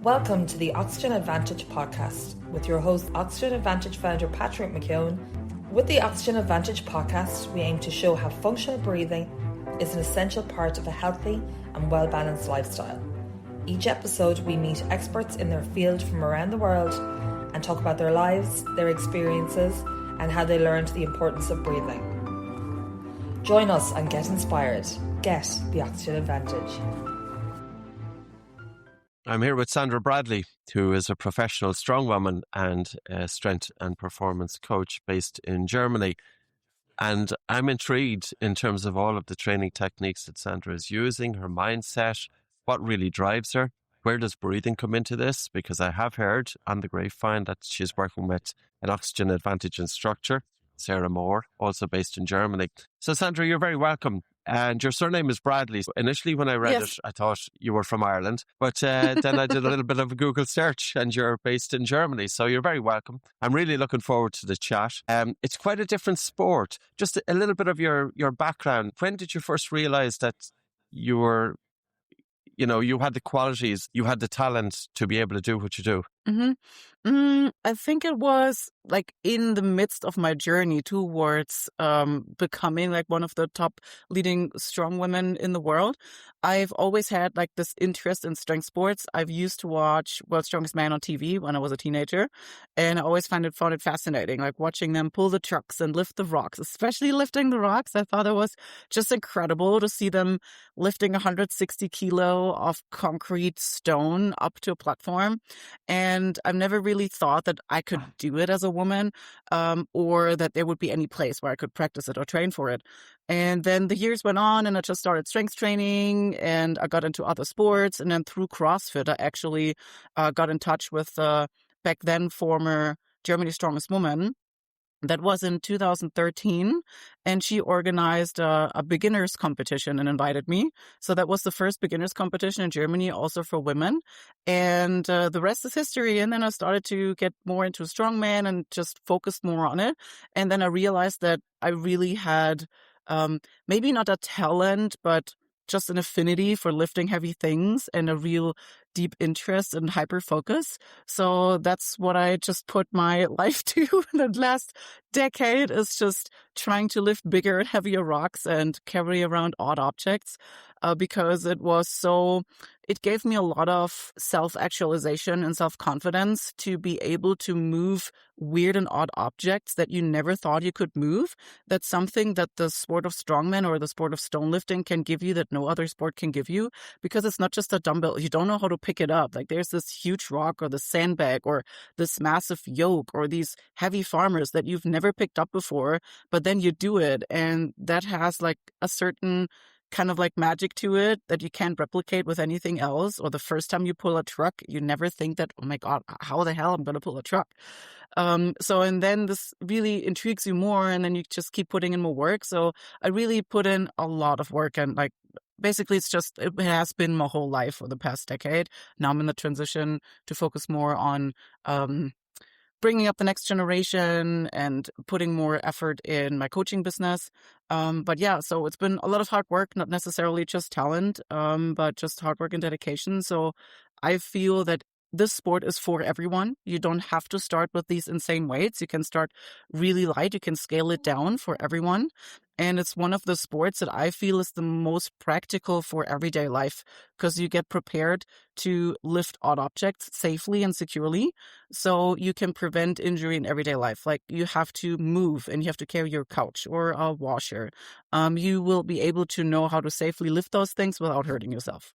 Welcome to the Oxygen Advantage podcast with your host, Oxygen Advantage founder Patrick McKeown. With the Oxygen Advantage podcast, we aim to show how functional breathing is an essential part of a healthy and well-balanced lifestyle. Each episode, we meet experts in their field from around the world and talk about their lives, their experiences, and how they learned the importance of breathing. Join us and get inspired. Get the Oxygen Advantage. I'm here with Sandra Bradley, who is a professional strongwoman and a strength and performance coach based in Germany. And I'm intrigued in terms of all of the training techniques that Sandra is using, her mindset, what really drives her. Where does breathing come into this? Because I have heard on the grapevine that she's working with an Oxygen Advantage instructor, Sarah Moore, also based in Germany. So Sandra, you're very welcome. And your surname is Bradley. Initially, when I read it, I thought you were from Ireland. But then I did a little bit of a Google search and you're based in Germany. So you're very welcome. I'm really looking forward to the chat. It's quite a different sport. Just a little bit of your background. When did you first realize that you were, you had the qualities, you had the talent to be able to do what you do? I think it was like in the midst of my journey towards becoming like one of the top leading strong women in the world. I've always had like this interest in strength sports. I've used to watch World's Strongest Man on TV when I was a teenager, and I always found it fascinating, like watching them pull the trucks and lift the rocks, especially lifting the rocks. I thought it was just incredible to see them lifting 160 kilo of concrete stone up to a platform. And I've never really thought that I could do it as a woman, or that there would be any place where I could practice it or train for it. And then the years went on and I just started strength training and I got into other sports. And then through CrossFit, I actually got in touch with back then former Germany's Strongest Woman. That was in 2013, and she organized a beginners competition and invited me. So that was the first beginners competition in Germany, also for women. And the rest is history. And then I started to get more into strongman and just focused more on it. And then I realized that I really had maybe not a talent, but just an affinity for lifting heavy things and a real deep interest and hyper focus. So that's what I just put my life to the last decade, is just trying to lift bigger and heavier rocks and carry around odd objects, because it gave me a lot of self-actualization and self-confidence to be able to move weird and odd objects that you never thought you could move. That's something that the sport of strongman or the sport of stone lifting can give you that no other sport can give you, because it's not just a dumbbell. You don't know how to pick it up. Like there's this huge rock or the sandbag or this massive yoke or these heavy farmers that you've never picked up before, but then you do it. And that has like a certain kind of like magic to it that you can't replicate with anything else. Or the first time you pull a truck, you never think that, oh my God, how the hell I'm going to pull a truck? And then this really intrigues you more, and then you just keep putting in more work. So I really put in a lot of work, and like basically it has been my whole life for the past decade. Now I'm in the transition to focus more on bringing up the next generation and putting more effort in my coaching business. But yeah, so it's been a lot of hard work, not necessarily just talent, but just hard work and dedication. So I feel that this sport is for everyone. You don't have to start with these insane weights. You can start really light. You can scale it down for everyone. And it's one of the sports that I feel is the most practical for everyday life, because you get prepared to lift odd objects safely and securely, so you can prevent injury in everyday life. Like you have to move and you have to carry your couch or a washer. You will be able to know how to safely lift those things without hurting yourself.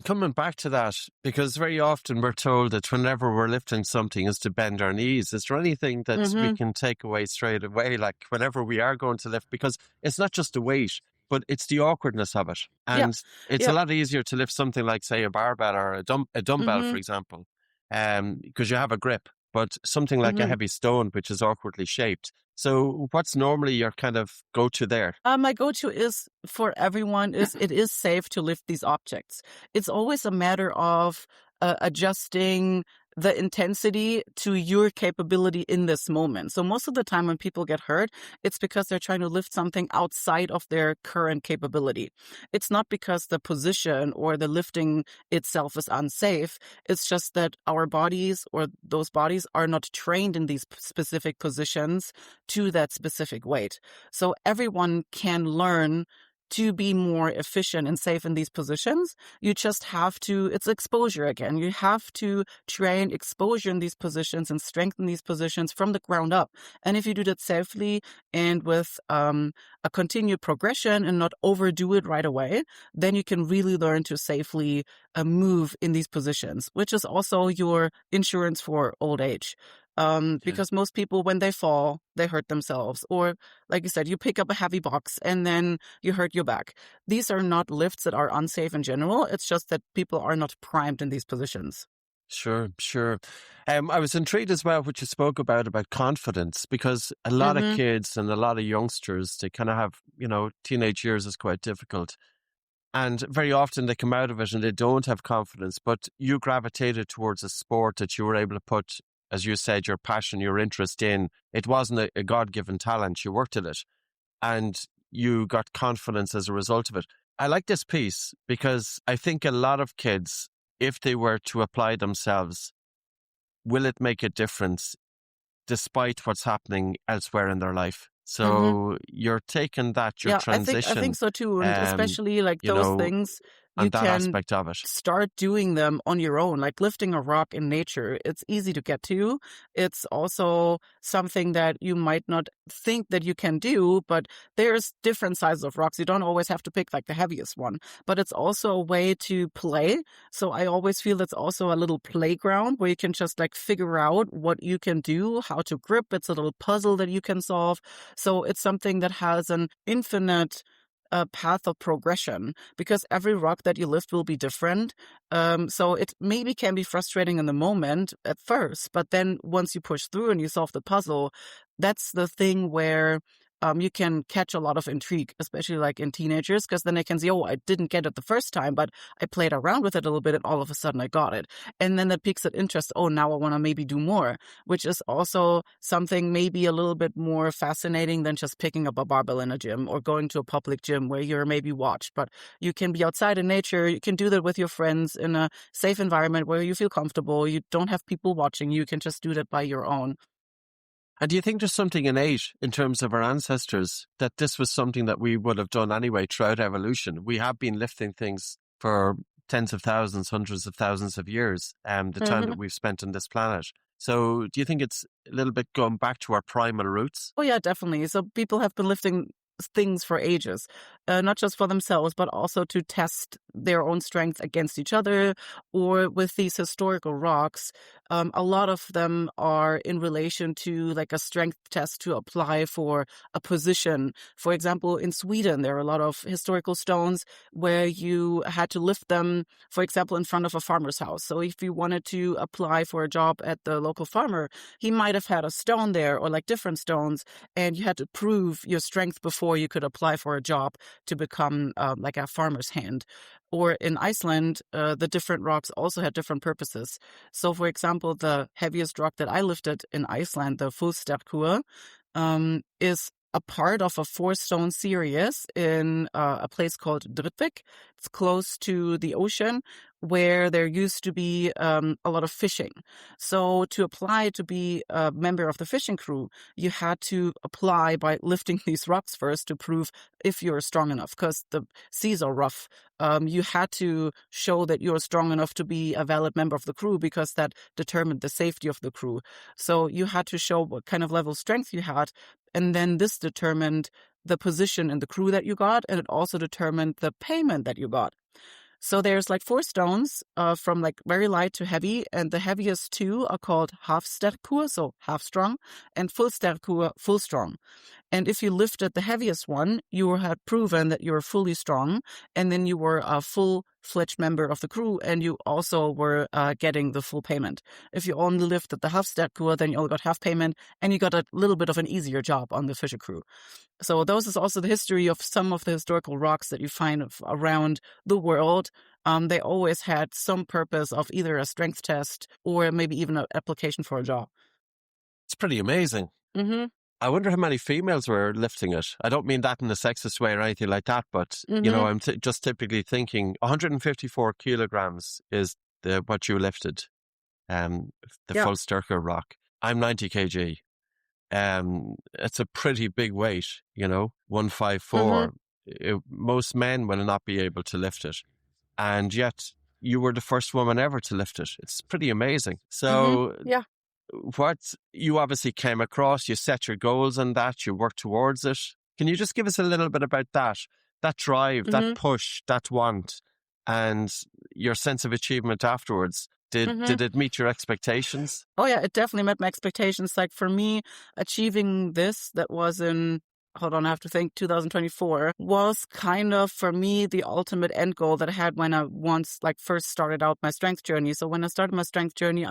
Coming back to that, because very often we're told that whenever we're lifting something is to bend our knees. Is there anything that we can take away straight away, like whenever we are going to lift? Because it's not just the weight, but it's the awkwardness of it. And it's a lot easier to lift something like, say, a barbell or a dumbbell, for example, because you have a grip. But something like a heavy stone, which is awkwardly shaped. So what's normally your kind of go-to there? My go-to is for everyone is it is safe to lift these objects. It's always a matter of adjusting the intensity to your capability in this moment. So most of the time when people get hurt, it's because they're trying to lift something outside of their current capability. It's not because the position or the lifting itself is unsafe. It's just that our bodies or those bodies are not trained in these specific positions to that specific weight. So everyone can learn to be more efficient and safe in these positions. You just have to, it's exposure again. You have to train exposure in these positions and strengthen these positions from the ground up. And if you do that safely and with a continued progression and not overdo it right away, then you can really learn to safely move in these positions, which is also your insurance for old age. Because most people, when they fall, they hurt themselves. Or, like you said, you pick up a heavy box and then you hurt your back. These are not lifts that are unsafe in general. It's just that people are not primed in these positions. Sure. I was intrigued as well what you spoke about confidence, because a lot of kids and a lot of youngsters, they kind of have, teenage years is quite difficult. And very often they come out of it and they don't have confidence, but you gravitated towards a sport that you were able to put, as you said, your passion, your interest in. It wasn't a God-given talent. You worked at it and you got confidence as a result of it. I like this piece because I think a lot of kids, if they were to apply themselves, will it make a difference despite what's happening elsewhere in their life? So you're taking that, your transition. I think so too. And especially like those things, you and that can aspect of it. start doing them on your own, like lifting a rock in nature. It's easy to get to. It's also something that you might not think that you can do, but there's different sizes of rocks. You don't always have to pick like the heaviest one, but it's also a way to play. So I always feel it's also a little playground where you can just like figure out what you can do, how to grip. It's a little puzzle that you can solve. So it's something that has an infinite path of progression, because every rock that you lift will be different. So it maybe can be frustrating in the moment at first, but then once you push through and you solve the puzzle, that's the thing where you can catch a lot of intrigue, especially like in teenagers, because then they can say, oh, I didn't get it the first time, but I played around with it a little bit and all of a sudden I got it. And then that piques that interest. Oh, now I want to maybe do more, which is also something maybe a little bit more fascinating than just picking up a barbell in a gym or going to a public gym where you're maybe watched. But you can be outside in nature. You can do that with your friends in a safe environment where you feel comfortable. You don't have people watching. You can just do that by your own. And do you think there's something innate in terms of our ancestors that this was something that we would have done anyway throughout evolution? We have been lifting things for tens of thousands, hundreds of thousands of years, the time that we've spent on this planet. So do you think it's a little bit going back to our primal roots? Oh, yeah, definitely. So people have been lifting things for ages, not just for themselves, but also to test their own strength against each other or with these historical rocks. A lot of them are in relation to like a strength test to apply for a position. For example, in Sweden, there are a lot of historical stones where you had to lift them, for example, in front of a farmer's house. So if you wanted to apply for a job at the local farmer, he might have had a stone there or like different stones, and you had to prove your strength before you could apply for a job to become like a farmer's hand. Or in Iceland, the different rocks also had different purposes. So, for example, the heaviest rock that I lifted in Iceland, the Fullsterkur, is a part of a 4-stone series in a place called breathwork. It's close to the ocean where there used to be a lot of fishing. So to apply to be a member of the fishing crew, you had to apply by lifting these rocks first to prove if you're strong enough, because the seas are rough. You had to show that you're strong enough to be a valid member of the crew, because that determined the safety of the crew. So you had to show what kind of level of strength you had. And then this determined the position in the crew that you got, and it also determined the payment that you got. So there's like 4 stones from like very light to heavy, and the heaviest 2 are called halfsterkur, so half strong, and fullsterkur, full strong. And if you lifted the heaviest one, you had proven that you were fully strong, and then you were a full fledged member of the crew, and you also were getting the full payment. If you only lifted the Fullsterkur, then you only got half payment, and you got a little bit of an easier job on the fisher crew. So those is also the history of some of the historical rocks that you find around the world. They always had some purpose of either a strength test or maybe even an application for a job. It's pretty amazing. Mm-hmm. I wonder how many females were lifting it. I don't mean that in a sexist way or anything like that, but, you know, I'm just typically thinking 154 kilograms is what you lifted, the Fullsterkur rock. I'm 90 kg. It's a pretty big weight, you know, 154. Most men will not be able to lift it. And yet you were the first woman ever to lift it. It's pretty amazing. So what you obviously came across, you set your goals on that, you worked towards it. Can you just give us a little bit about that drive, that push, that want, and your sense of achievement afterwards? Did it meet your expectations? Oh yeah, it definitely met my expectations. Like for me, achieving this, that was in, hold on, I have to think, 2024, was kind of for me the ultimate end goal that I had when I first started out my strength journey. So when I started my strength journey,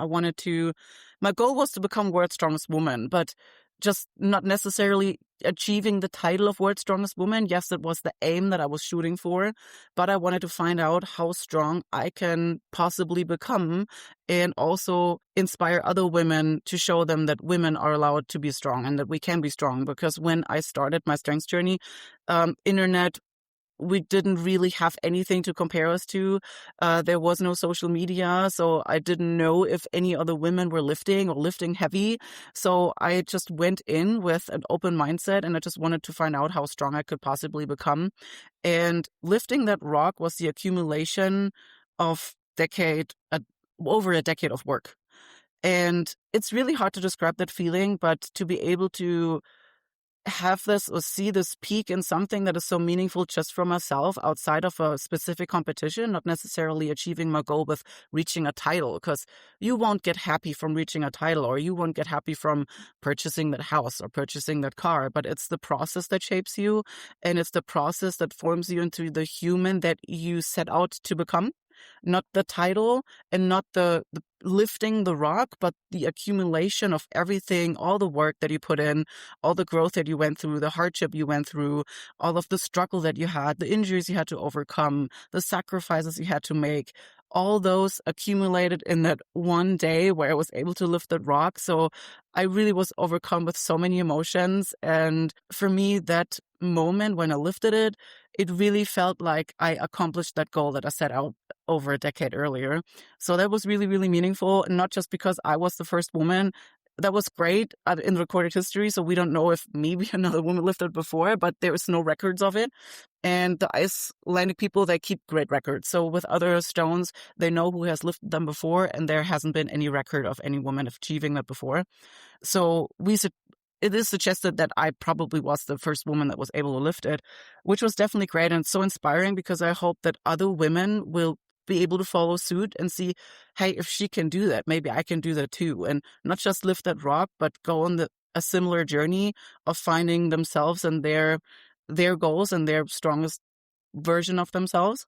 my goal was to become world's strongest woman, but just not necessarily achieving the title of world's strongest woman. Yes, it was the aim that I was shooting for, but I wanted to find out how strong I can possibly become and also inspire other women to show them that women are allowed to be strong and that we can be strong. Because when I started my strength journey, internet, we didn't really have anything to compare us to. There was no social media, so I didn't know if any other women were lifting or lifting heavy. So I just went in with an open mindset, and I just wanted to find out how strong I could possibly become. And lifting that rock was the accumulation of over a decade of work. And it's really hard to describe that feeling, but to be able to have this or see this peak in something that is so meaningful just for myself outside of a specific competition, not necessarily achieving my goal with reaching a title, because you won't get happy from reaching a title, or you won't get happy from purchasing that house or purchasing that car, but it's the process that shapes you, and it's the process that forms you into the human that you set out to become. Not the title and not the lifting the rock, but the accumulation of everything, all the work that you put in, all the growth that you went through, the hardship you went through, all of the struggle that you had, the injuries you had to overcome, the sacrifices you had to make, all those accumulated in that one day where I was able to lift that rock. So I really was overcome with so many emotions. And for me, that moment when I lifted it, it really felt like I accomplished that goal that I set out over a decade earlier. So that was really, really meaningful. And not just because I was the first woman. That was great in recorded history. So we don't know if maybe another woman lifted before, but there is no records of it. And the Icelandic people, they keep great records. So with other stones, they know who has lifted them before, and there hasn't been any record of any woman achieving that before. So it is suggested that I probably was the first woman that was able to lift it, which was definitely great and so inspiring, because I hope that other women will be able to follow suit and see, hey, if she can do that, maybe I can do that too. And not just lift that rock, but go on a similar journey of finding themselves and their goals and their strongest version of themselves.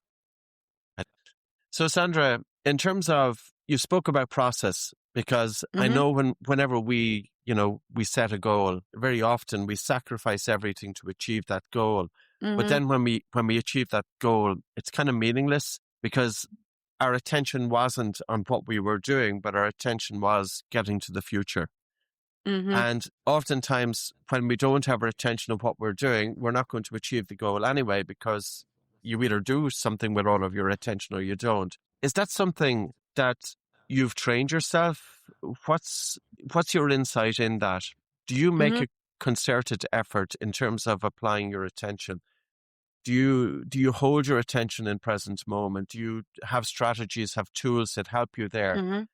So Sandra, in terms of, you spoke about process, because I know whenever we set a goal, very often we sacrifice everything to achieve that goal. But then when we achieve that goal, it's kind of meaningless, because our attention wasn't on what we were doing, but our attention was getting to the future. And oftentimes when we don't have our attention on what we're doing, we're not going to achieve the goal anyway, because you either do something with all of your attention or you don't. Is that something that you've trained yourself? What's your insight in that? Do you make a concerted effort in terms of applying your attention? Do you hold your attention in present moment? Do you have strategies, have tools that help you there?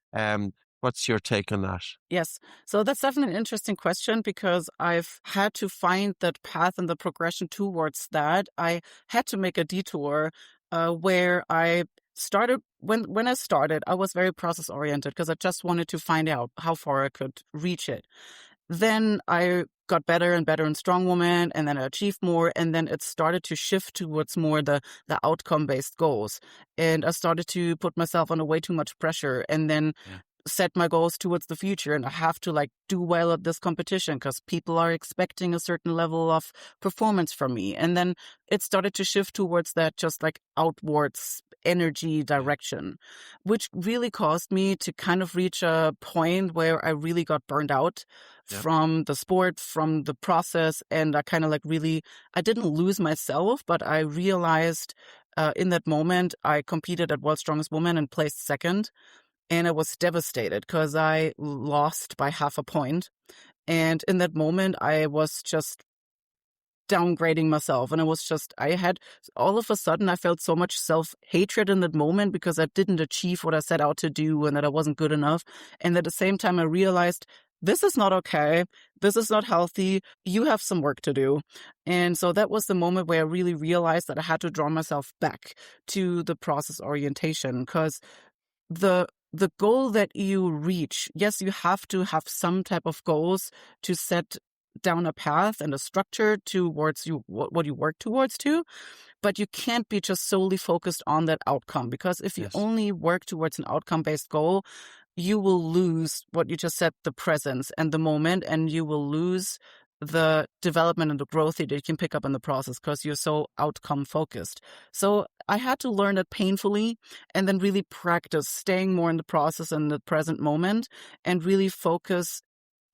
What's your take on that? Yes. So that's definitely an interesting question, because I've had to find that path and the progression towards that. I had to make a detour where I started, when I started, I was very process oriented, because I just wanted to find out how far I could reach it. then I got better and better in Strongwoman, and then I achieved more, and then it started to shift towards more the outcome-based goals. And I started to put myself under way too much pressure, and then set my goals towards the future, and I have to like do well at this competition because people are expecting a certain level of performance from me. And then it started to shift towards that just like outwards energy direction, which really caused me to kind of reach a point where I really got burned out from the sport, from the process. And I kind of like really, I didn't lose myself, but I realized in that moment, I competed at World's Strongest Woman and placed second. And I was devastated because I lost by half a point. And in that moment, I was just downgrading myself. And I had all of a sudden, I felt so much self-hatred in that moment because I didn't achieve what I set out to do and that I wasn't good enough. And at the same time, I realized this is not okay. This is not healthy. You have some work to do. And so that was the moment where I really realized that I had to draw myself back to the process orientation, because the goal that you reach, yes, you have to have some type of goals to set down a path and a structure towards what you work towards too. But you can't be just solely focused on that outcome, because if you only work towards an outcome-based goal, you will lose what you just said, the presence and the moment, and you will lose the development and the growth that you can pick up in the process because you're so outcome focused. So I had to learn it painfully and then really practice staying more in the process and the present moment and really focus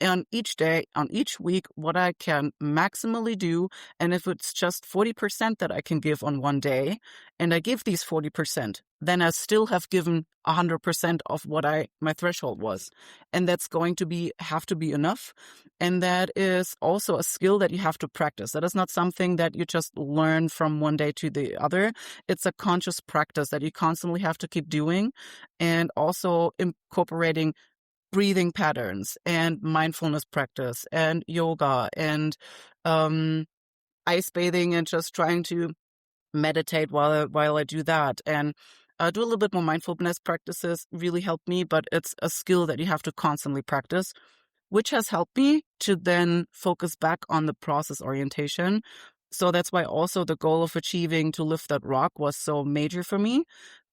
on each day, on each week, what I can maximally do. And if it's just 40% that I can give on one day, and I give these 40%, then I still have given 100% of what my threshold was. And that's going to have to be enough. And that is also a skill that you have to practice. That is not something that you just learn from one day to the other. It's a conscious practice that you constantly have to keep doing, and also incorporating breathing patterns and mindfulness practice and yoga and ice bathing, and just trying to meditate while I do that, and do a little bit more mindfulness practices really help me. But it's a skill that you have to constantly practice, which has helped me to then focus back on the process orientation. So that's why also the goal of achieving to lift that rock was so major for me,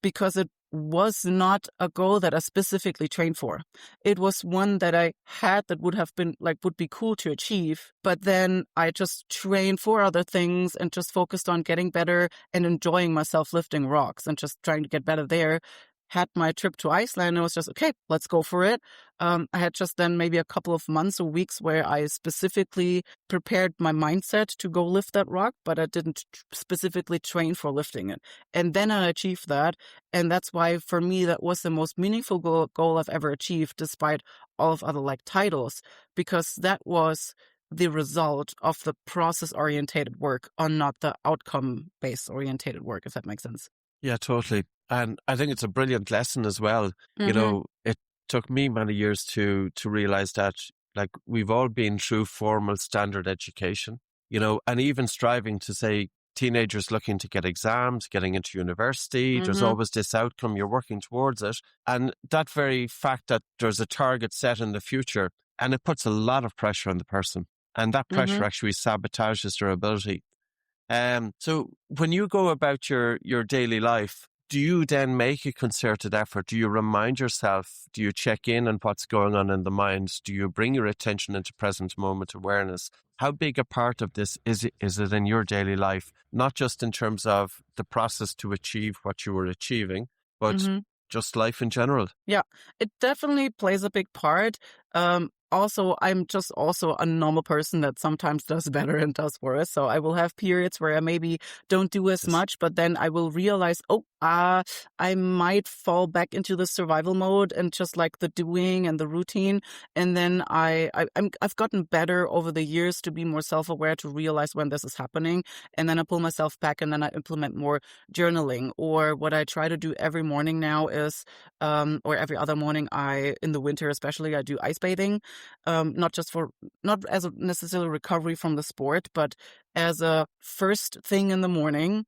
because it was not a goal that I specifically trained for. It was one that I had that would be cool to achieve. But then I just trained for other things and just focused on getting better and enjoying myself lifting rocks and just trying to get better there. Had my trip to Iceland, and it was just, okay, let's go for it. I had just then maybe a couple of months or weeks where I specifically prepared my mindset to go lift that rock, but I didn't specifically train for lifting it. And then I achieved that. And that's why for me, that was the most meaningful goal I've ever achieved, despite all of other like titles, because that was the result of the process orientated work and not the outcome based orientated work, if that makes sense. Yeah, totally. And I think it's a brilliant lesson as well. You know, it took me many years to realize that, like, we've all been through formal standard education, and even striving to say teenagers looking to get exams, getting into university, there's always this outcome, you're working towards it. And that very fact that there's a target set in the future, and it puts a lot of pressure on the person. And that pressure actually sabotages their ability. So when you go about your daily life, do you then make a concerted effort? Do you remind yourself? Do you check in on what's going on in the mind? Do you bring your attention into present moment awareness? How big a part of this is it in your daily life? Not just in terms of the process to achieve what you were achieving, but just life in general. Yeah, it definitely plays a big part. Also, I'm just also a normal person that sometimes does better and does worse. So I will have periods where I maybe don't do as much, but then I will realize, I might fall back into the survival mode and just like the doing and the routine. And then I've gotten better over the years to be more self-aware, to realize when this is happening. And then I pull myself back, and then I implement more journaling. Or what I try to do every morning now is, or every other morning, in the winter especially, I do ice bathing. Not as a necessarily recovery from the sport, but as a first thing in the morning,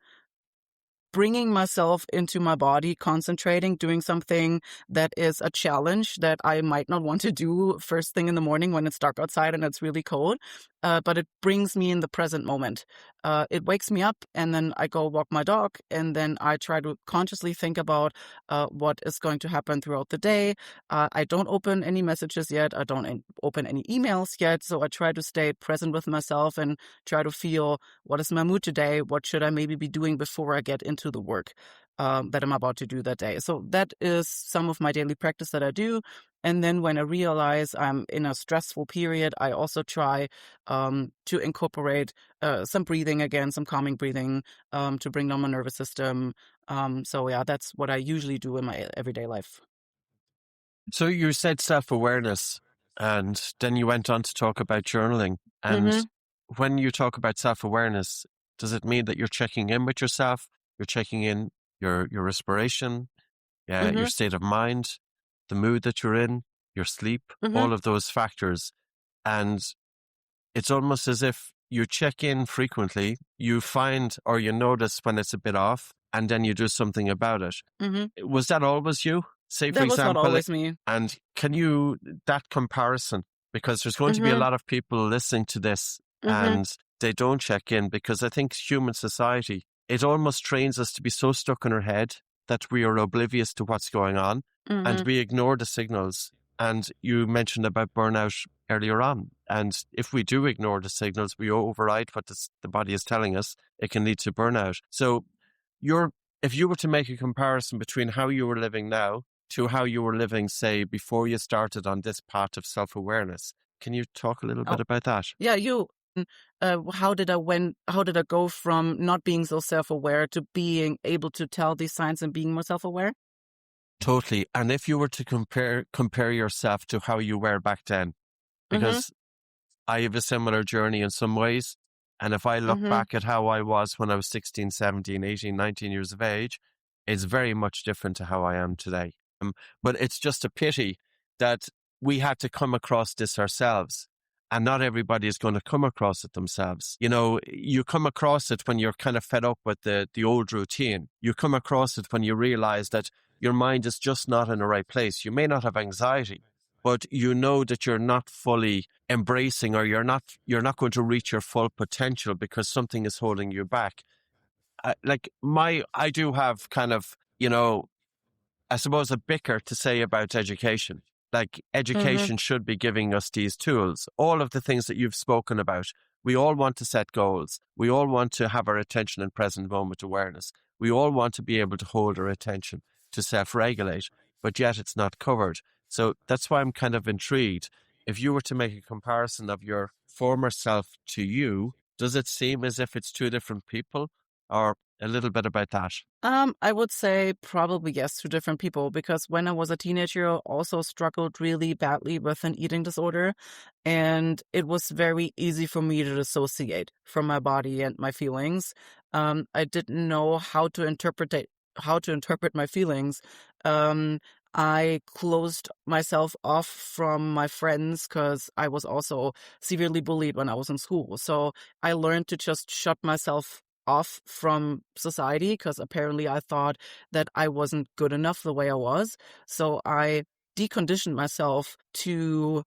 bringing myself into my body, concentrating, doing something that is a challenge that I might not want to do first thing in the morning when it's dark outside and it's really cold. But it brings me in the present moment. It wakes me up, and then I go walk my dog, and then I try to consciously think about what is going to happen throughout the day. I don't open any messages yet. I don't open any emails yet. So I try to stay present with myself and try to feel, what is my mood today? What should I maybe be doing before I get into the work that I'm about to do that day? So that is some of my daily practice that I do. And then when I realize I'm in a stressful period, I also try to incorporate some breathing again, some calming breathing to bring down my nervous system. So yeah, that's what I usually do in my everyday life. So you said self-awareness, and then you went on to talk about journaling. And when you talk about self-awareness, does it mean that you're checking in with yourself? You're checking in your respiration, your state of mind, the mood that you're in, your sleep, all of those factors. And it's almost as if you check in frequently, you find or you notice when it's a bit off, and then you do something about it. Was that always you? Say, for That was example, not always me. and can you, that comparison, because there's going to be a lot of people listening to this and they don't check in, because I think human society, it almost trains us to be so stuck in our head that we are oblivious to what's going on and we ignore the signals. And you mentioned about burnout earlier on. And if we do ignore the signals, we override what the body is telling us, it can lead to burnout. So if you were to make a comparison between how you were living now to how you were living, say, before you started on this path of self-awareness, can you talk a little bit about that? Yeah, how did I go from not being so self-aware to being able to tell these signs and being more self-aware? Totally. And if you were to compare yourself to how you were back then, because I have a similar journey in some ways. And if I look back at how I was when I was 16, 17, 18, 19 years of age, it's very much different to how I am today. But it's just a pity that we had to come across this ourselves. And not everybody is going to come across it themselves. You know, you come across it when you're kind of fed up with the old routine. You come across it when you realize that your mind is just not in the right place. You may not have anxiety, but you know that you're not fully embracing, or you're not going to reach your full potential because something is holding you back. I do have kind of, I suppose a bicker to say about education. Like, education should be giving us these tools. All of the things that you've spoken about, we all want to set goals. We all want to have our attention in present moment awareness. We all want to be able to hold our attention, to self-regulate, but yet it's not covered. So that's why I'm kind of intrigued. If you were to make a comparison of your former self to you, does it seem as if it's two different people, or a little bit about that? I would say probably yes, two different people, because when I was a teenager, I also struggled really badly with an eating disorder, and it was very easy for me to dissociate from my body and my feelings. I didn't know how to interpret my feelings. I closed myself off from my friends because I was also severely bullied when I was in school. So I learned to just shut myself off from society, because apparently I thought that I wasn't good enough the way I was. So I deconditioned myself to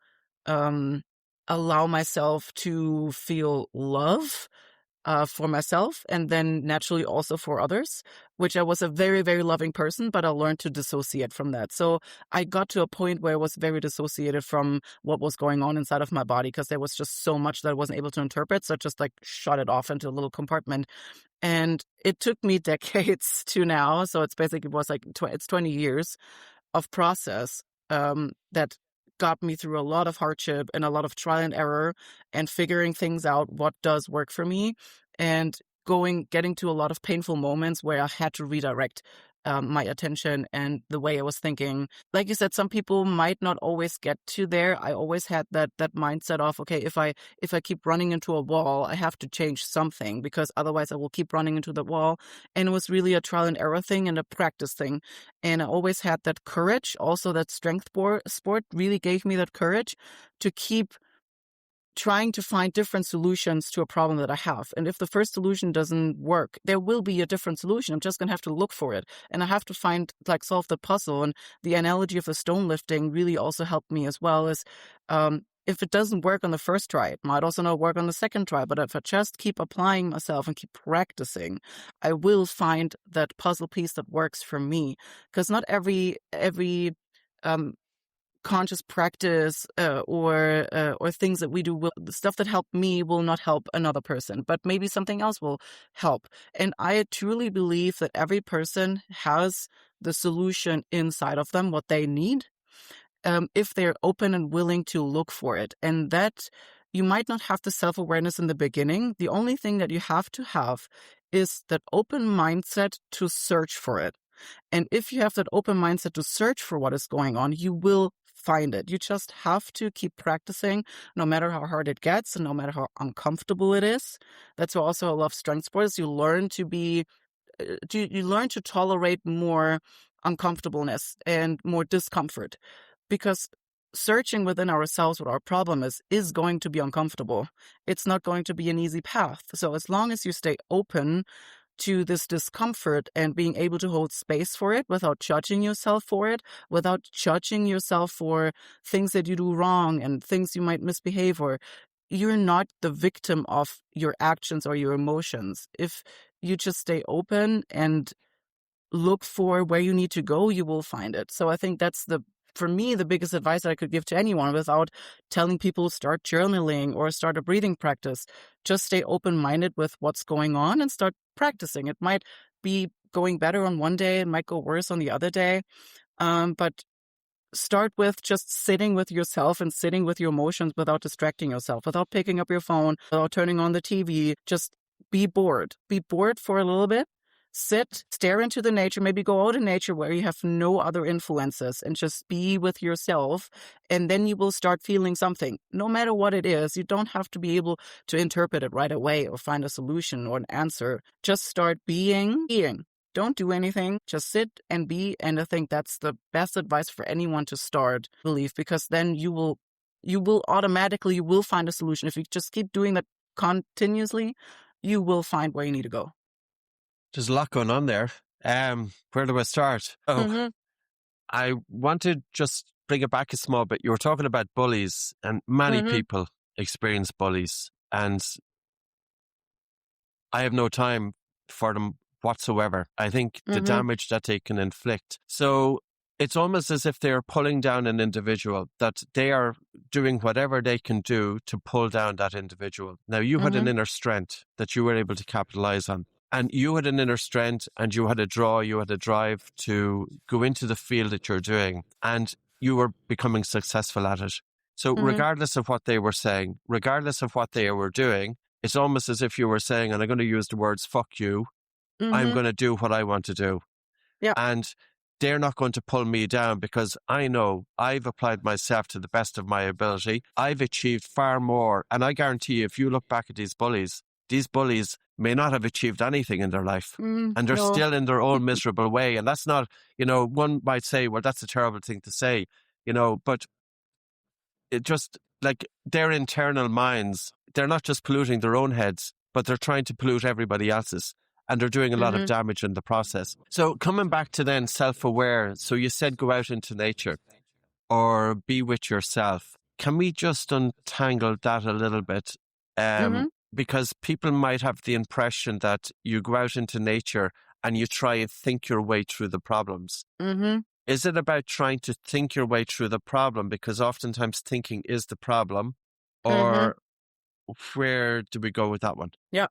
allow myself to feel love for myself, and then naturally also for others, which I was a very, very loving person, but I learned to dissociate from that. So I got to a point where I was very dissociated from what was going on inside of my body, because there was just so much that I wasn't able to interpret. So I just shut it off into a little compartment. And it took me decades to now. So it's basically it's 20 years of process that got me through a lot of hardship and a lot of trial and error, and figuring things out, what does work for me, and getting to a lot of painful moments where I had to redirect my attention and the way I was thinking. Like you said, some people might not always get to there. I always had that mindset of, okay, if I keep running into a wall, I have to change something, because otherwise I will keep running into the wall. And it was really a trial and error thing and a practice thing. And I always had that courage. Also, that strength sport really gave me that courage to keep trying to find different solutions to a problem that I have. And if the first solution doesn't work, there will be a different solution. I'm just going to have to look for it. And I have to solve the puzzle. And the analogy of the stone lifting really also helped me as well as, if it doesn't work on the first try, it might also not work on the second try. But if I just keep applying myself and keep practicing, I will find that puzzle piece that works for me. Because not every conscious practice or things that we do, the stuff that help me will not help another person, but maybe something else will help. And I truly believe that every person has the solution inside of them, what they need, if they're open and willing to look for it. And that you might not have the self-awareness in the beginning. The only thing that you have to have is that open mindset to search for it. And if you have that open mindset to search for what is going on, you will find it. You just have to keep practicing, no matter how hard it gets and no matter how uncomfortable it is. That's why also I love strength sports. You learn to tolerate more uncomfortableness and more discomfort, because searching within ourselves what our problem is going to be uncomfortable. It's not going to be an easy path. So as long as you stay open to this discomfort and being able to hold space for it without judging yourself for it, without judging yourself for things that you do wrong and things you might misbehave, or you're not the victim of your actions or your emotions. If you just stay open and look for where you need to go, you will find it. So I think that's for me, the biggest advice that I could give to anyone, without telling people start journaling or start a breathing practice. Just stay open-minded with what's going on and start practicing. It might be going better on one day, it might go worse on the other day. But start with just sitting with yourself and sitting with your emotions without distracting yourself, without picking up your phone, without turning on the TV. Just be bored. Be bored for a little bit. Sit, stare into the nature, maybe go out in nature where you have no other influences, and just be with yourself. And then you will start feeling something, no matter what it is. You don't have to be able to interpret it right away or find a solution or an answer. Just start being. Don't do anything. Just sit and be. And I think that's the best advice for anyone to start, because then you will automatically find a solution. If you just keep doing that continuously, you will find where you need to go. There's a lot going on there. Where do I start? I want to just bring it back a small bit. You were talking about bullies, and many people experience bullies, and I have no time for them whatsoever. I think the damage that they can inflict. So it's almost as if they're pulling down an individual, that they are doing whatever they can do to pull down that individual. Now, you had an inner strength that you were able to capitalize on. And you had an inner strength, and you had a drive to go into the field that you're doing, and you were becoming successful at it. So regardless of what they were saying, regardless of what they were doing, it's almost as if you were saying, and I'm going to use the words, fuck you, I'm going to do what I want to do. Yeah. And they're not going to pull me down, because I know I've applied myself to the best of my ability. I've achieved far more. And I guarantee you, if you look back at these bullies may not have achieved anything in their life, and they're still in their own miserable way. And that's not, one might say, well, that's a terrible thing to say, but it just, like, their internal minds, they're not just polluting their own heads, but they're trying to pollute everybody else's, and they're doing a lot of damage in the process. So coming back to then self-aware, so you said go out into nature or be with yourself. Can we just untangle that a little bit? Because people might have the impression that you go out into nature and you try and think your way through the problems. Is it about trying to think your way through the problem? Because oftentimes thinking is the problem. Or where do we go with that one? Yeah.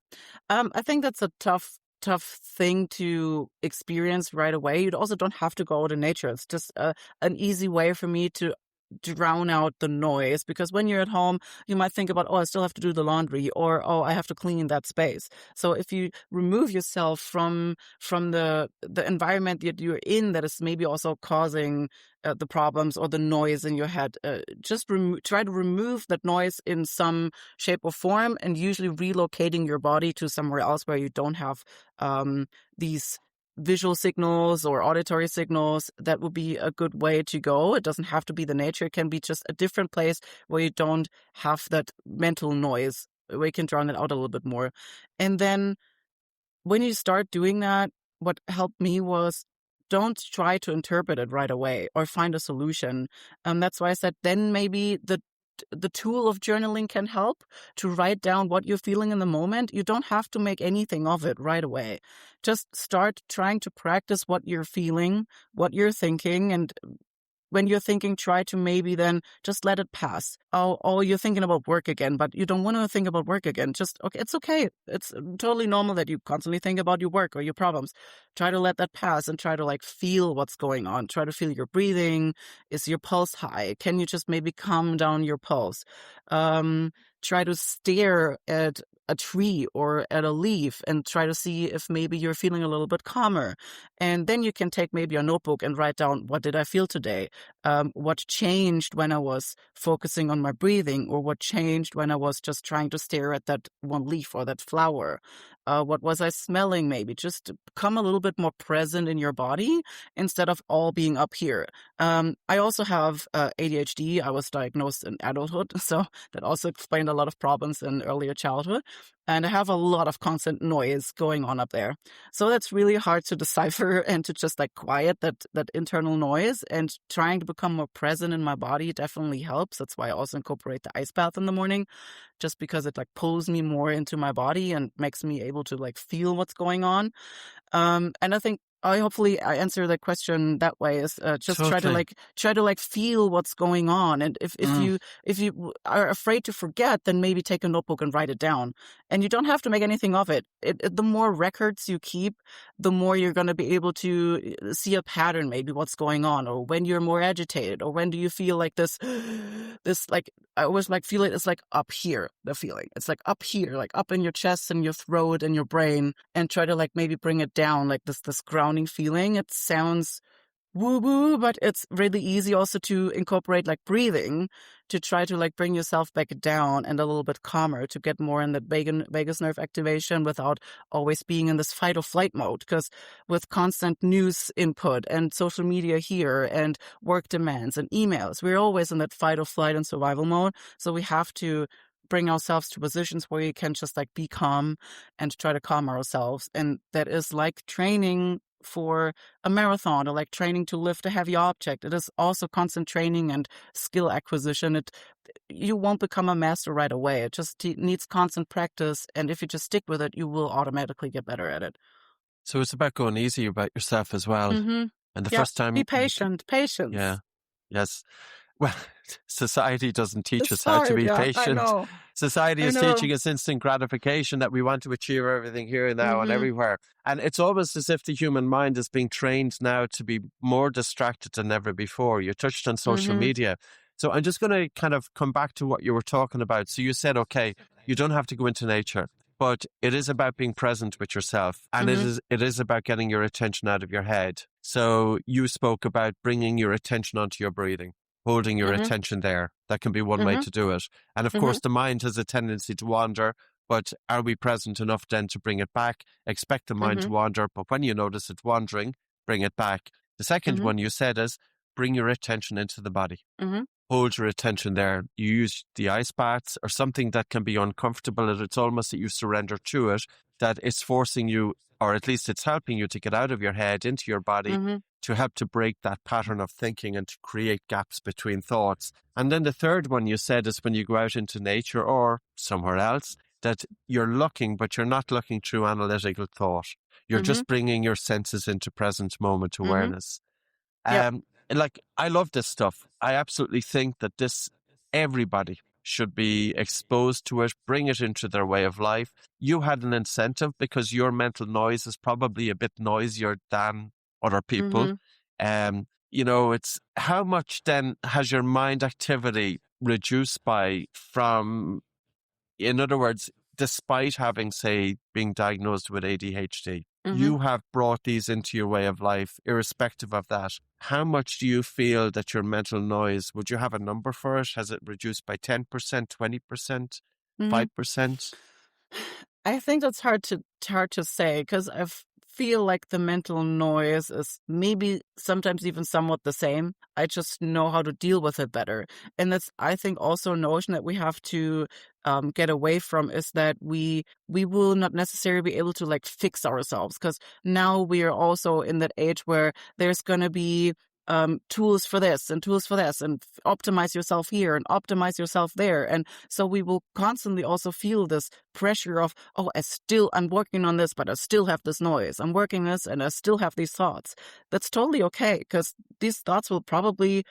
I think that's a tough thing to experience right away. You also don't have to go out in nature. It's just an easy way for me to drown out the noise, because when you're at home, you might think about, I still have to do the laundry, or, I have to clean that space. So if you remove yourself from the environment that you're in, that is maybe also causing the problems or the noise in your head, just try to remove that noise in some shape or form, and usually relocating your body to somewhere else where you don't have these visual signals or auditory signals, that would be a good way to go. It doesn't have to be the nature. It can be just a different place where you don't have that mental noise, where you can drown it out a little bit more. And then when you start doing that, what helped me was don't try to interpret it right away or find a solution. That's why I said then maybe the tool of journaling can help to write down what you're feeling in the moment. You don't have to make anything of it right away. Just start trying to practice what you're feeling, what you're thinking, and when you're thinking, try to maybe then just let it pass. Oh, you're thinking about work again, but you don't want to think about work again. Just, okay, it's okay. It's totally normal that you constantly think about your work or your problems. Try to let that pass and try to like feel what's going on. Try to feel your breathing. Is your pulse high? Can you just maybe calm down your pulse? Try to stare at a tree or at a leaf and try to see if maybe you're feeling a little bit calmer. And then you can take maybe a notebook and write down, what did I feel today? What changed when I was focusing on my breathing, or what changed when I was just trying to stare at that one leaf or that flower? What was I smelling maybe? Just to become a little bit more present in your body instead of all being up here. I also have ADHD. I was diagnosed in adulthood, so that also explained a lot of problems in earlier childhood. And I have a lot of constant noise going on up there. So that's really hard to decipher and to just like quiet that internal noise, and trying to become more present in my body definitely helps. That's why I also incorporate the ice bath in the morning, just because it like pulls me more into my body and makes me able to like feel what's going on. And I think hopefully I answer that question that way, is just try to feel what's going on. And if you are afraid to forget, then maybe take a notebook and write it down. And you don't have to make anything of it. The more records you keep, the more you're going to be able to see a pattern, maybe what's going on, or when you're more agitated, or when do you feel like this like, I always like feel it is like up here, the feeling. It's like up here, like up in your chest and your throat and your brain, and try to like maybe bring it down, like this grounding feeling. It sounds woo-woo, but it's really easy also to incorporate like breathing to try to like bring yourself back down and a little bit calmer, to get more in the vagus nerve activation without always being in this fight or flight mode. Because with constant news input and social media here and work demands and emails, we're always in that fight or flight and survival mode. So we have to bring ourselves to positions where we can just like be calm and try to calm ourselves. And that is like training for a marathon, or like training to lift a heavy object. It is also constant training and skill acquisition. You won't become a master right away. It just needs constant practice. And if you just stick with it, you will automatically get better at it. So it's about going easy about yourself as well. Mm-hmm. And the first time... Be patient. Patience. Yeah. Yes. Well, society doesn't teach us how to be patient. Society is teaching us instant gratification, that we want to achieve everything here and now and everywhere. And it's almost as if the human mind is being trained now to be more distracted than ever before. You touched on social media. So I'm just going to kind of come back to what you were talking about. So you said, okay, you don't have to go into nature, but it is about being present with yourself. And it is about getting your attention out of your head. So you spoke about bringing your attention onto your breathing, holding your attention there. That can be one way to do it. And of course, the mind has a tendency to wander, but are we present enough then to bring it back? Expect the mind to wander, but when you notice it wandering, bring it back. The second one you said is bring your attention into the body. Hold your attention there. You use the ice baths or something that can be uncomfortable. It's almost that you surrender to it, that it's forcing you, or at least it's helping you to get out of your head into your body, to help to break that pattern of thinking and to create gaps between thoughts. And then the third one you said is when you go out into nature or somewhere else, that you're looking, but you're not looking through analytical thought. You're just bringing your senses into present moment awareness. Like, I love this stuff. I absolutely think that everybody should be exposed to it, bring it into their way of life. You had an incentive because your mental noise is probably a bit noisier than other people. It's how much then has your mind activity reduced from, in other words, despite having, say, being diagnosed with ADHD, you have brought these into your way of life, irrespective of that. How much do you feel that your mental noise, would you have a number for it? Has it reduced by 10%, 20%, 5%? I think that's hard to say, because I've feel like the mental noise is maybe sometimes even somewhat the same. I just know how to deal with it better. And that's, I think, also a notion that we have to get away from, is that we will not necessarily be able to like fix ourselves, because now we are also in that age where there's going to be tools for this and tools for this, and optimize yourself here and optimize yourself there. And so we will constantly also feel this pressure of, oh, I'm working on this, but I still have this noise. I'm working this and I still have these thoughts. That's totally okay, because these thoughts will probably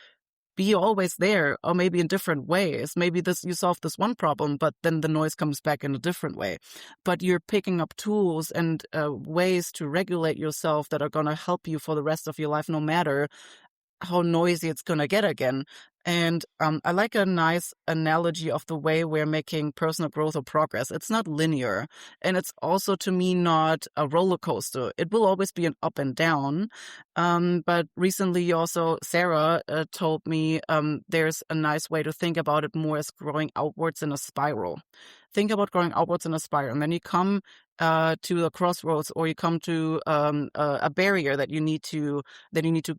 be always there, or maybe in different ways. Maybe you solve this one problem, but then the noise comes back in a different way. But you're picking up tools and ways to regulate yourself that are going to help you for the rest of your life, no matter how noisy it's going to get again. And I like a nice analogy of the way we're making personal growth or progress. It's not linear, and it's also, to me, not a roller coaster. It will always be an up and down. But recently also Sarah told me there's a nice way to think about it more as growing outwards in a spiral. Think about growing outwards in a spiral, and then you come to a crossroads, or you come to a barrier that you need to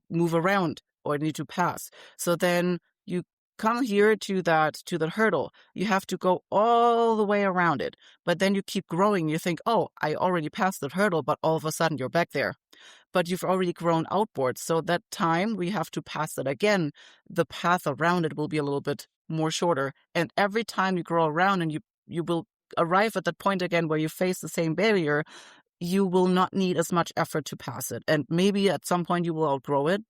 move around or need to pass. So then you come here to that hurdle. You have to go all the way around it, but then you keep growing. You think, oh, I already passed that hurdle, but all of a sudden you're back there. But you've already grown outwards. So that time we have to pass it again, the path around it will be a little bit more shorter. And every time you grow around and you will arrive at that point again where you face the same barrier, you will not need as much effort to pass it. And maybe at some point you will outgrow it,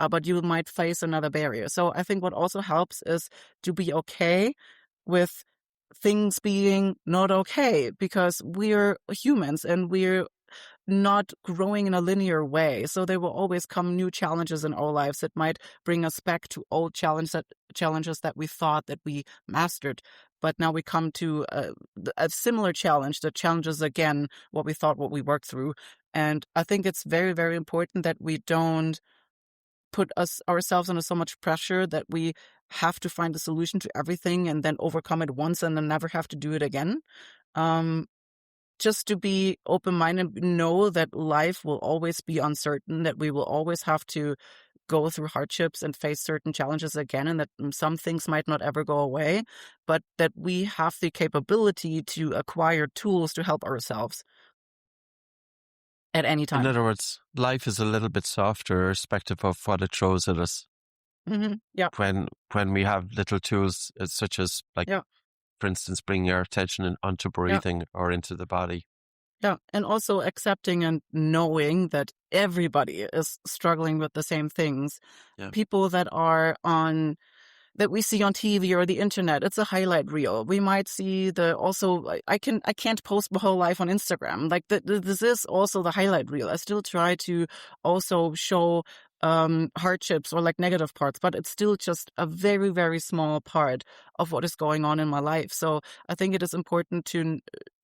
but you might face another barrier. So I think what also helps is to be okay with things being not okay, because we're humans and we're not growing in a linear way. So there will always come new challenges in our lives that might bring us back to old challenges that we thought that we mastered. But now we come to a similar challenge that challenges again what we worked through. And I think it's very, very important that we don't put ourselves under so much pressure that we have to find a solution to everything and then overcome it once and then never have to do it again. Just to be open-minded, know that life will always be uncertain, that we will always have to go through hardships and face certain challenges again, and that some things might not ever go away, but that we have the capability to acquire tools to help ourselves at any time. In other words, life is a little bit softer irrespective of what it throws at us. Mm-hmm. Yeah. When we have little tools such as, like, for instance, bringing our attention onto breathing or into the body. Yeah, and also accepting and knowing that everybody is struggling with the same things. Yeah. People that we see on TV or the internet, it's a highlight reel. We might see I can't post my whole life on Instagram. Like this is also the highlight reel. I still try to also show hardships or like negative parts, but it's still just a very, very small part of what is going on in my life. So I think it is important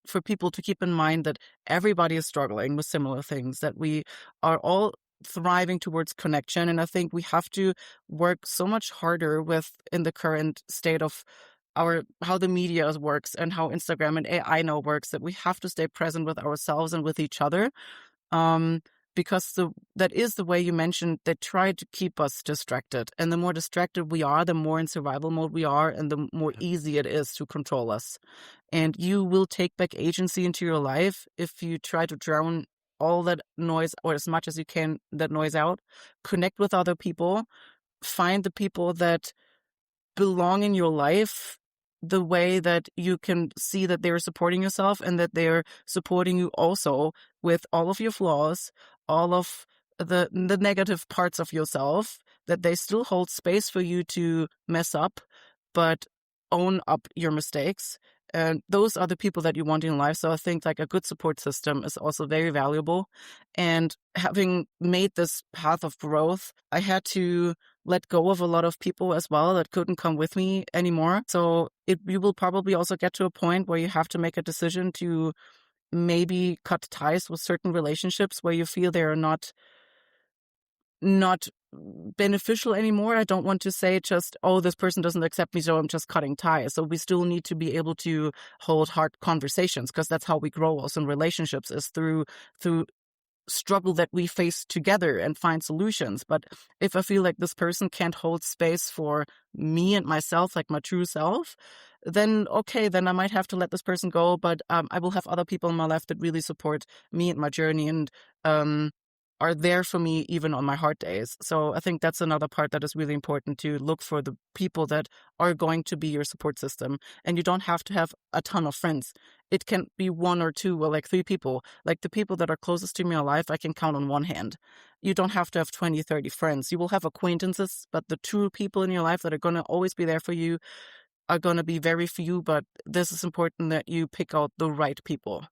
for people to keep in mind that everybody is struggling with similar things, that we are all thriving towards connection. And I think we have to work so much harder in the current state of how the media works and how Instagram and AI now works, that we have to stay present with ourselves and with each other. Because that is the way you mentioned, they try to keep us distracted. And the more distracted we are, the more in survival mode we are, and the more easy it is to control us. And you will take back agency into your life if you try to drown all that noise, or as much as you can, that noise out. Connect with other people. Find the people that belong in your life, the way that you can see that they're supporting yourself and that they're supporting you also with all of your flaws, all of the negative parts of yourself, that they still hold space for you to mess up, but own up your mistakes. And those are the people that you want in life. So I think like a good support system is also very valuable. And having made this path of growth, I had to let go of a lot of people as well that couldn't come with me anymore. So you will probably also get to a point where you have to make a decision to maybe cut ties with certain relationships where you feel they're not beneficial anymore. I don't want to say just, oh, this person doesn't accept me, so I'm just cutting ties. So we still need to be able to hold hard conversations, because that's how we grow also in relationships, is through struggle that we face together and find solutions. But if I feel like this person can't hold space for me and myself, like my true self, then okay, then I might have to let this person go. But I will have other people in my life that really support me and my journey and are there for me even on my hard days. So I think that's another part that is really important, to look for the people that are going to be your support system. And you don't have to have a ton of friends. It can be one or two or like 3 people. Like the people that are closest to me in life, I can count on one hand. You don't have to have 20, 30 friends. You will have acquaintances, but the true people in your life that are going to always be there for you are going to be very few. But this is important that you pick out the right people.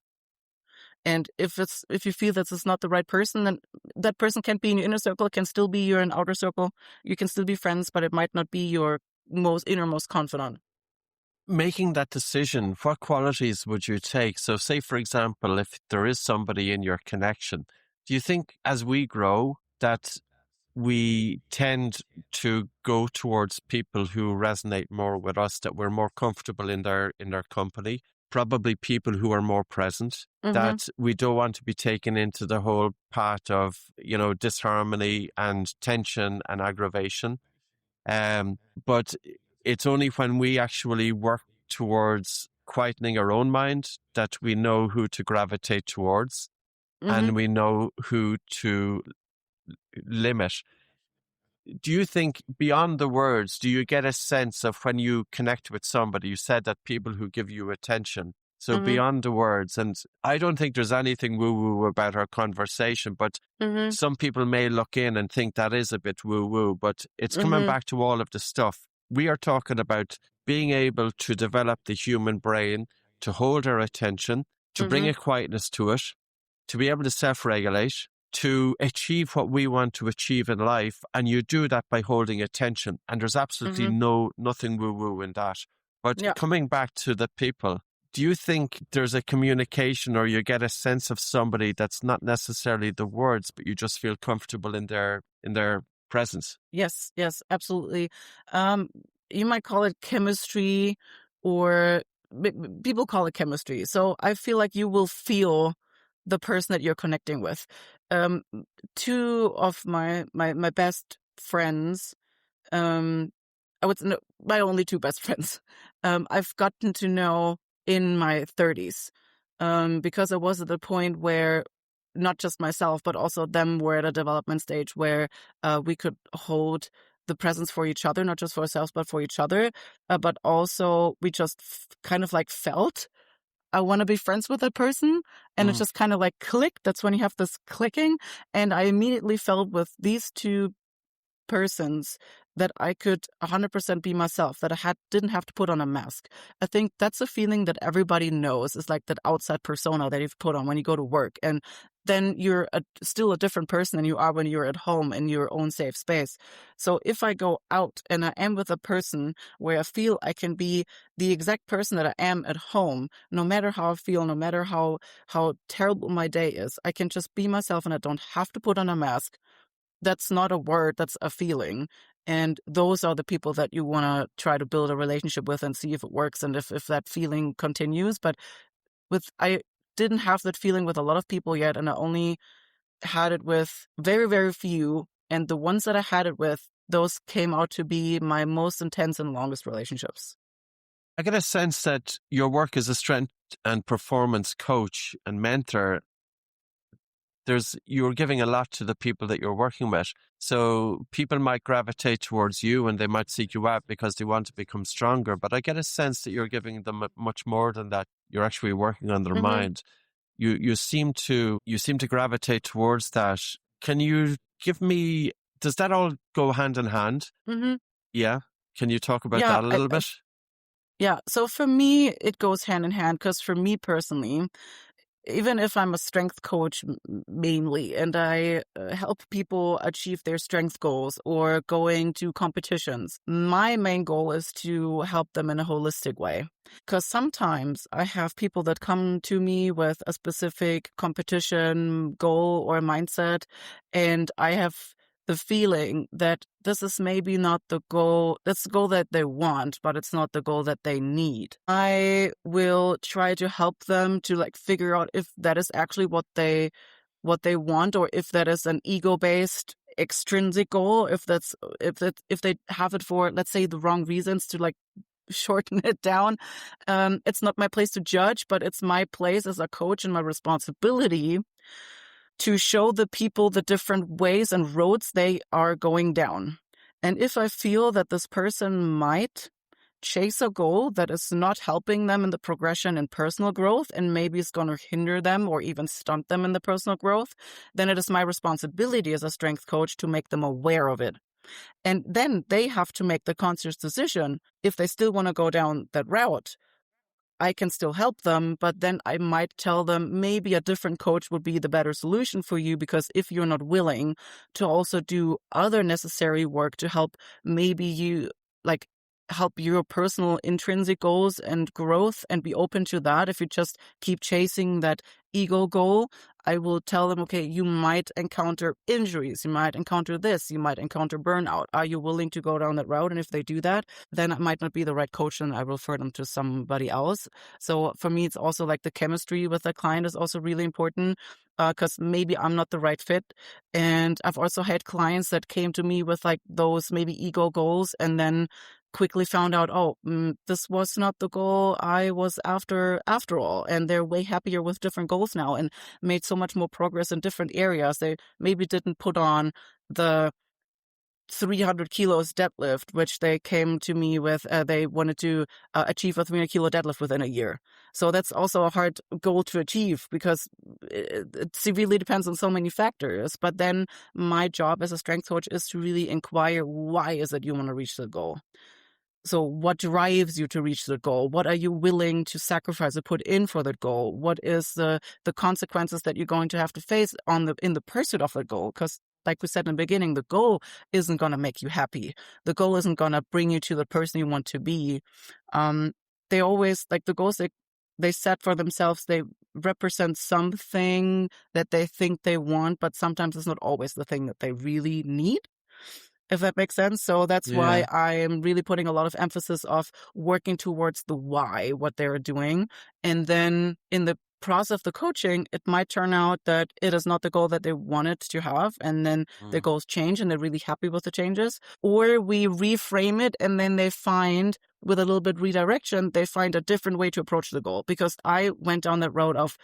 And if you feel that it's not the right person, then that person can't be in your inner circle. It can still be your outer circle. You can still be friends, but it might not be your innermost confidant. Making that decision, what qualities would you take? So say, for example, if there is somebody in your connection, do you think as we grow that we tend to go towards people who resonate more with us, that we're more comfortable in their company? Probably people who are more present, that we don't want to be taken into the whole part of, disharmony and tension and aggravation. But it's only when we actually work towards quietening our own mind that we know who to gravitate towards and we know who to limit. Do you think beyond the words, do you get a sense of when you connect with somebody? You said that people who give you attention. So beyond the words, and I don't think there's anything woo-woo about our conversation, but some people may look in and think that is a bit woo-woo, but it's coming back to all of the stuff. We are talking about being able to develop the human brain, to hold our attention, to bring a quietness to it, to be able to self-regulate, to achieve what we want to achieve in life. And you do that by holding attention. And there's absolutely nothing woo-woo in that. But coming back to the people, do you think there's a communication, or you get a sense of somebody that's not necessarily the words, but you just feel comfortable in their presence? Yes, absolutely. You might call it chemistry, or people call it chemistry. So I feel like you will feel the person that you're connecting with. 2 of my best friends, I would say my only 2 best friends, I've gotten to know in my 30s, because I was at the point where not just myself, but also them were at a development stage where we could hold the presence for each other, not just for ourselves, but for each other. But also we just kind of like felt I want to be friends with that person. And it just kind of like clicked. That's when you have this clicking. And I immediately felt with these 2 persons that I could 100% be myself, that I didn't have to put on a mask. I think that's a feeling that everybody knows, is like that outside persona that you've put on when you go to work. And then you're still a different person than you are when you're at home in your own safe space. So if I go out and I am with a person where I feel I can be the exact person that I am at home, no matter how I feel, no matter how terrible my day is, I can just be myself and I don't have to put on a mask. That's not a word, that's a feeling. And those are the people that you want to try to build a relationship with and see if it works and if that feeling continues. But I didn't have that feeling with a lot of people yet, and I only had it with very, very few. And the ones that I had it with, those came out to be my most intense and longest relationships. I get a sense that your work as a strength and performance coach and mentor, you're giving a lot to the people that you're working with. So people might gravitate towards you and they might seek you out because they want to become stronger. But I get a sense that you're giving them much more than that. You're actually working on their mind. You seem to gravitate towards that. Can you give me, does that all go hand in hand? Yeah. Can you talk about that a little bit? Yeah. So for me, it goes hand in hand, because for me personally, even if I'm a strength coach mainly, and I help people achieve their strength goals or going to competitions, my main goal is to help them in a holistic way. Because sometimes I have people that come to me with a specific competition goal or mindset, and I have the feeling that this is maybe not the goal, that's the goal that they want, but it's not the goal that they need. I will try to help them to like figure out if that is actually what they what they want, or if that is an ego-based extrinsic goal, if they have it for, let's say, the wrong reasons, to like shorten it down. It's not my place to judge, but it's my place as a coach and my responsibility to show the people the different ways and roads they are going down. And if I feel that this person might chase a goal that is not helping them in the progression and personal growth, and maybe is going to hinder them or even stunt them in the personal growth, then it is my responsibility as a strength coach to make them aware of it. And then they have to make the conscious decision. If they still want to go down that route, I can still help them, but then I might tell them maybe a different coach would be the better solution for you, because if you're not willing to also do other necessary work to help, maybe you like help your personal intrinsic goals and growth, and be open to that. If you just keep chasing that ego goal, I will tell them, okay, you might encounter injuries, you might encounter this, you might encounter burnout. Are you willing to go down that route? And if they do that, then I might not be the right coach, and I will refer them to somebody else. So for me, it's also like the chemistry with the client is also really important, because maybe I'm not the right fit. And I've also had clients that came to me with like those maybe ego goals, and then quickly found out, this was not the goal I was after all. And they're way happier with different goals now and made so much more progress in different areas. They maybe didn't put on the 300 kilos deadlift, which they came to me with. They wanted to achieve a 300 kilo deadlift within a year. So that's also a hard goal to achieve, because it severely depends on so many factors. But then my job as a strength coach is to really inquire, why is it you want to reach the goal? So what drives you to reach the goal? What are you willing to sacrifice or put in for that goal? What is the consequences that you're going to have to face in the pursuit of the goal? Because like we said in the beginning, the goal isn't going to make you happy. The goal isn't going to bring you to the person you want to be. They always, like the goals they set for themselves, they represent something that they think they want, but sometimes it's not always the thing that they really need, if that makes sense. So that's why I am really putting a lot of emphasis of working towards the why, what they're doing. And then in the process of the coaching, it might turn out that it is not the goal that they wanted to have. And then their goals change and they're really happy with the changes. Or we reframe it, and then they find, with a little bit redirection, they find a different way to approach the goal. Because I went down that road of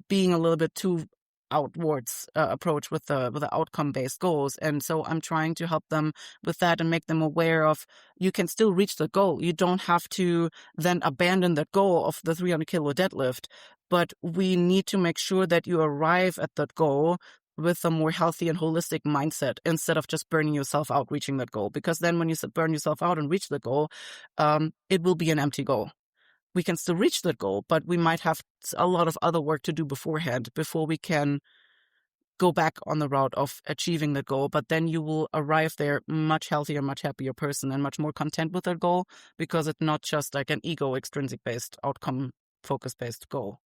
being a little bit too outwards approach with the outcome-based goals. And so I'm trying to help them with that and make them aware of, you can still reach the goal. You don't have to then abandon the goal of the 300 kilo deadlift, but we need to make sure that you arrive at that goal with a more healthy and holistic mindset, instead of just burning yourself out reaching that goal. Because then when you burn yourself out and reach the goal, it will be an empty goal. We can still reach that goal, but we might have a lot of other work to do beforehand before we can go back on the route of achieving the goal. But then you will arrive there much healthier, much happier person, and much more content with that goal, because it's not just like an ego extrinsic based, outcome focus based goal.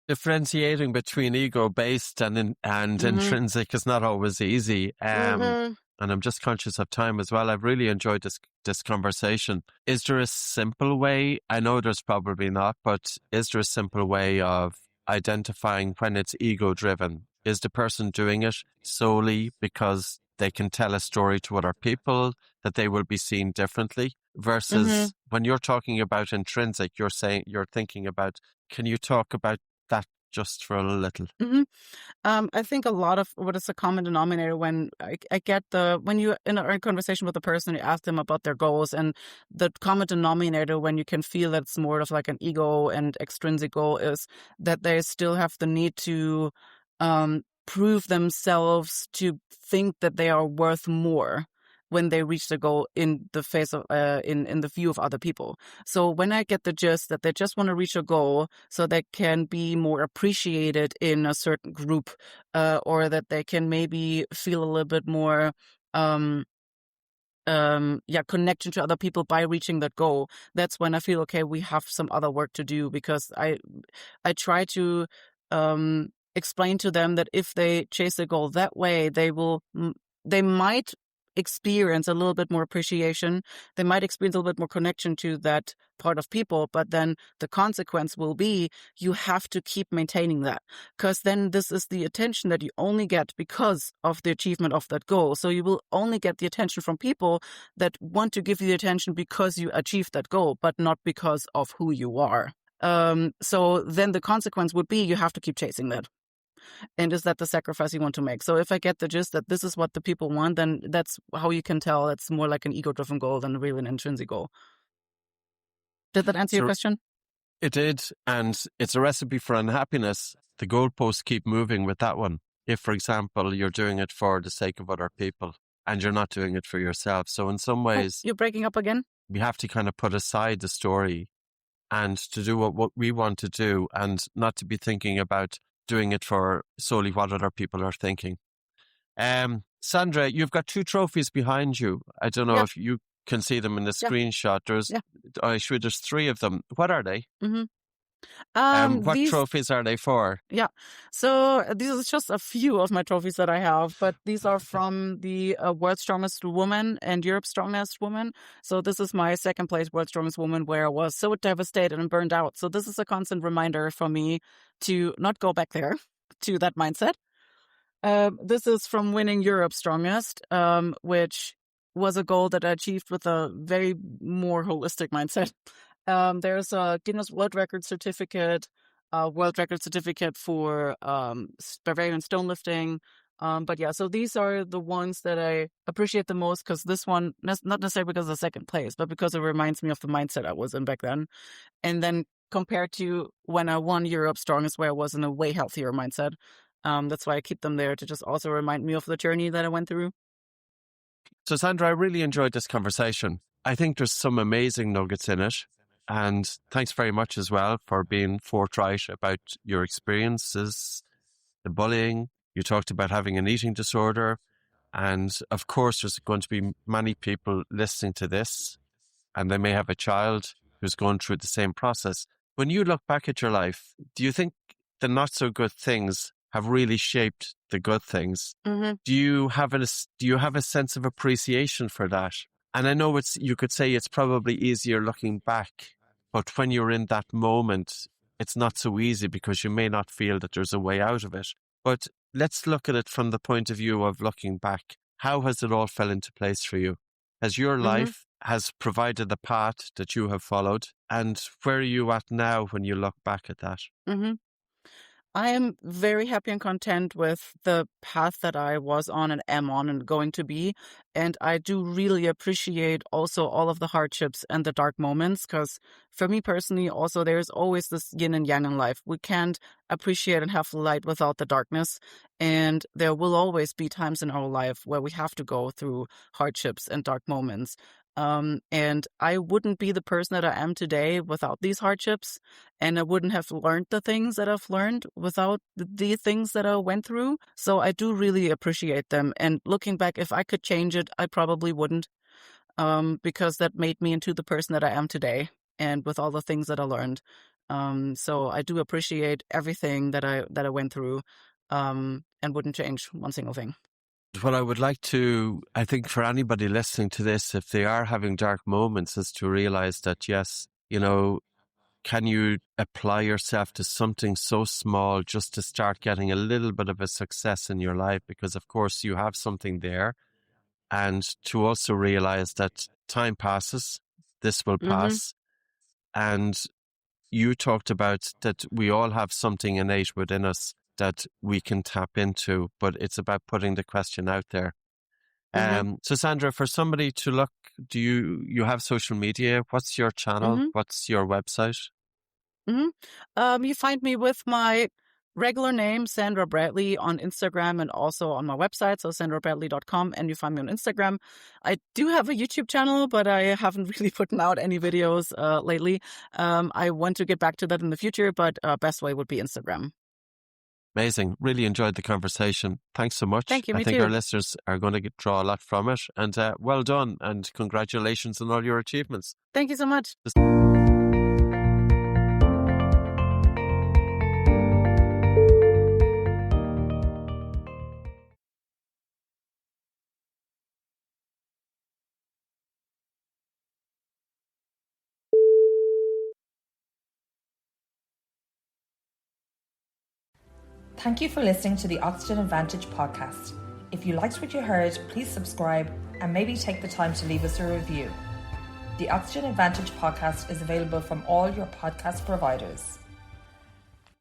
Differentiating between ego-based and intrinsic is not always easy. And I'm just conscious of time as well. I've really enjoyed this conversation. Is there a simple way? I know there's probably not, but is there a simple way of identifying when it's ego-driven? Is the person doing it solely because they can tell a story to other people that they will be seen differently? Versus when you're talking about intrinsic, you're thinking about, can you talk about that just for a little? I think a lot of what is a common denominator when I get when you're in a conversation with a person, you ask them about their goals, and the common denominator when you can feel that it's more of like an ego and extrinsic goal is that they still have the need to prove themselves, to think that they are worth more when they reach the goal in the face of in the view of other people. So when I get the gist that they just want to reach a goal so they can be more appreciated in a certain group, or that they can maybe feel a little bit more connection to other people by reaching that goal, that's when I feel, okay, we have some other work to do. Because I try to explain to them that if they chase the goal that way, they might experience a little bit more appreciation. They might experience a little bit more connection to that part of people, but then the consequence will be you have to keep maintaining that, because then this is the attention that you only get because of the achievement of that goal. So you will only get the attention from people that want to give you the attention because you achieved that goal, but not because of who you are. So then the consequence would be you have to keep chasing that. And is that the sacrifice you want to make? So if I get the gist that this is what the people want, then that's how you can tell it's more like an ego-driven goal than really an intrinsic goal. Did that answer your question? It did. And it's a recipe for unhappiness. The goalposts keep moving with that one. If, for example, you're doing it for the sake of other people and you're not doing it for yourself. So in some ways... You're breaking up again? We have to kind of put aside the story and to do what we want to do and not to be thinking about doing it for solely what other people are thinking. Sandra, you've got 2 trophies behind you. I don't know if you can see them in the screenshot. There's 3 of them. What are they? What trophies are they for? Yeah. So these are just a few of my trophies that I have, but these are from the World's Strongest Woman and Europe's Strongest Woman. So this is my second place World's Strongest Woman, where I was so devastated and burned out. So this is a constant reminder for me to not go back there, to that mindset. This is from winning Europe's Strongest, which was a goal that I achieved with a very more holistic mindset. There's a Guinness World Record certificate, world record certificate for Bavarian stone lifting. But yeah, so these are the ones that I appreciate the most, because this one, not necessarily because of the second place, but because it reminds me of the mindset I was in back then. And then compared to when I won Europe's Strongest, where I was in a way healthier mindset. That's why I keep them there, to just also remind me of the journey that I went through. So Sandra, I really enjoyed this conversation. I think there's some amazing nuggets in it. And thanks very much as well for being forthright about your experiences, the bullying. You talked about having an eating disorder. And of course, there's going to be many people listening to this, and they may have a child who's going through the same process. When you look back at your life, do you think the not so good things have really shaped the good things? Mm-hmm. Do you have a sense of appreciation for that? And I know you could say it's probably easier looking back, but when you're in that moment, it's not so easy because you may not feel that there's a way out of it. But let's look at it from the point of view of looking back. How has it all fell into place for you? Has your life has provided the path that you have followed? And where are you at now when you look back at that? Mm-hmm. I am very happy and content with the path that I was on and am on and going to be. And I do really appreciate also all of the hardships and the dark moments, because for me personally, also, there's always this yin and yang in life. We can't appreciate and have the light without the darkness. And there will always be times in our life where we have to go through hardships and dark moments. And I wouldn't be the person that I am today without these hardships, and I wouldn't have learned the things that I've learned without the things that I went through. So I do really appreciate them. And looking back, if I could change it, I probably wouldn't, because that made me into the person that I am today, and with all the things that I learned. So I do appreciate everything that I went through, and wouldn't change one single thing. What I would like to, I think for anybody listening to this, if they are having dark moments, is to realize that, yes, can you apply yourself to something so small just to start getting a little bit of a success in your life? Because of course you have something there, and to also realize that time passes, this will pass. And you talked about that we all have something innate within us that we can tap into, but it's about putting the question out there. So Sandra, for somebody to look, do you have social media? What's your channel? What's your website? You find me with my regular name, Sandra Bradley, on Instagram and also on my website, so sandrabradley.com, and you find me on Instagram. I do have a YouTube channel, but I haven't really put out any videos lately. I want to get back to that in the future, but best way would be Instagram. Amazing. Really enjoyed the conversation. Thanks so much. Thank you. I think too. Our listeners are going to draw a lot from it. And well done, and congratulations on all your achievements. Thank you so much. Thank you for listening to the Oxygen Advantage podcast. If you liked what you heard, please subscribe and maybe take the time to leave us a review. The Oxygen Advantage podcast is available from all your podcast providers.